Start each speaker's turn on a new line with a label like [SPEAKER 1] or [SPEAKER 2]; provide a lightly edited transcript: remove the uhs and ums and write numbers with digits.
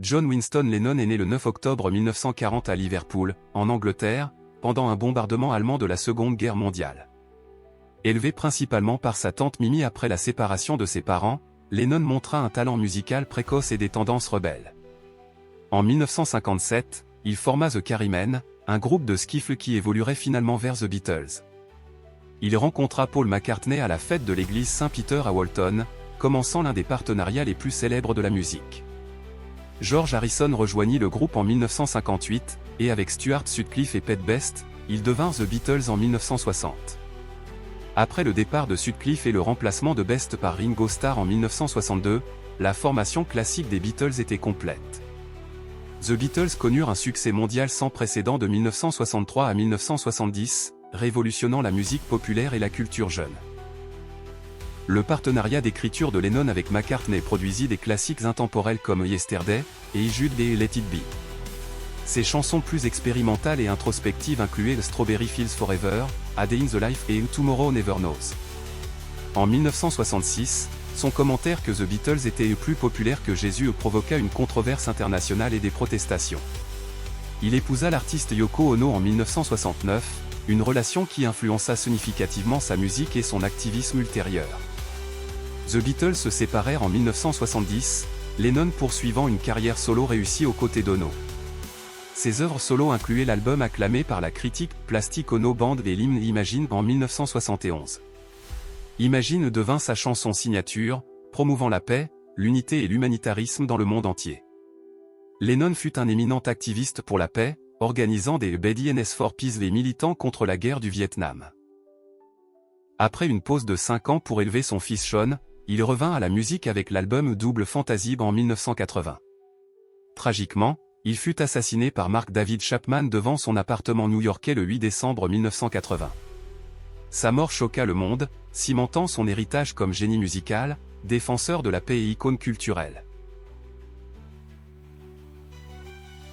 [SPEAKER 1] John Winston Lennon est né le 9 octobre 1940 à Liverpool, en Angleterre, pendant un bombardement allemand de la Seconde Guerre mondiale. Élevé principalement par sa tante Mimi après la séparation de ses parents, Lennon montra un talent musical précoce et des tendances rebelles. En 1957, il forma The Quarrymen, un groupe de skiffle qui évoluerait finalement vers The Beatles. Il rencontra Paul McCartney à la fête de l'église Saint-Peter à Walton, commençant l'un des partenariats les plus célèbres de la musique. George Harrison rejoignit le groupe en 1958, et avec Stuart Sutcliffe et Pete Best, il devint The Beatles en 1960. Après le départ de Sutcliffe et le remplacement de Best par Ringo Starr en 1962, la formation classique des Beatles était complète. The Beatles connurent un succès mondial sans précédent de 1963 à 1970, révolutionnant la musique populaire et la culture jeune. Le partenariat d'écriture de Lennon avec McCartney produisit des classiques intemporels comme Yesterday, et Jude et Let It Be. Ses chansons plus expérimentales et introspectives incluaient Strawberry Fields Forever, A Day in the Life et Tomorrow Never Knows. En 1966, son commentaire que The Beatles étaient plus populaires que Jésus provoqua une controverse internationale et des protestations. Il épousa l'artiste Yoko Ono en 1969, une relation qui influença significativement sa musique et son activisme ultérieur. The Beatles se séparèrent en 1970, Lennon poursuivant une carrière solo réussie aux côtés d'Ono. Ses œuvres solo incluaient l'album acclamé par la critique Plastic Ono Band et l'hymne Imagine en 1971. Imagine devint sa chanson signature, promouvant la paix, l'unité et l'humanitarisme dans le monde entier. Lennon fut un éminent activiste pour la paix, organisant des BDNS for Peace les militants contre la guerre du Vietnam. Après une pause de 5 ans pour élever son fils Sean, il revint à la musique avec l'album Double Fantasy en 1980. Tragiquement, il fut assassiné par Mark David Chapman devant son appartement new-yorkais le 8 décembre 1980. Sa mort choqua le monde, cimentant son héritage comme génie musical, défenseur de la paix et icône culturelle.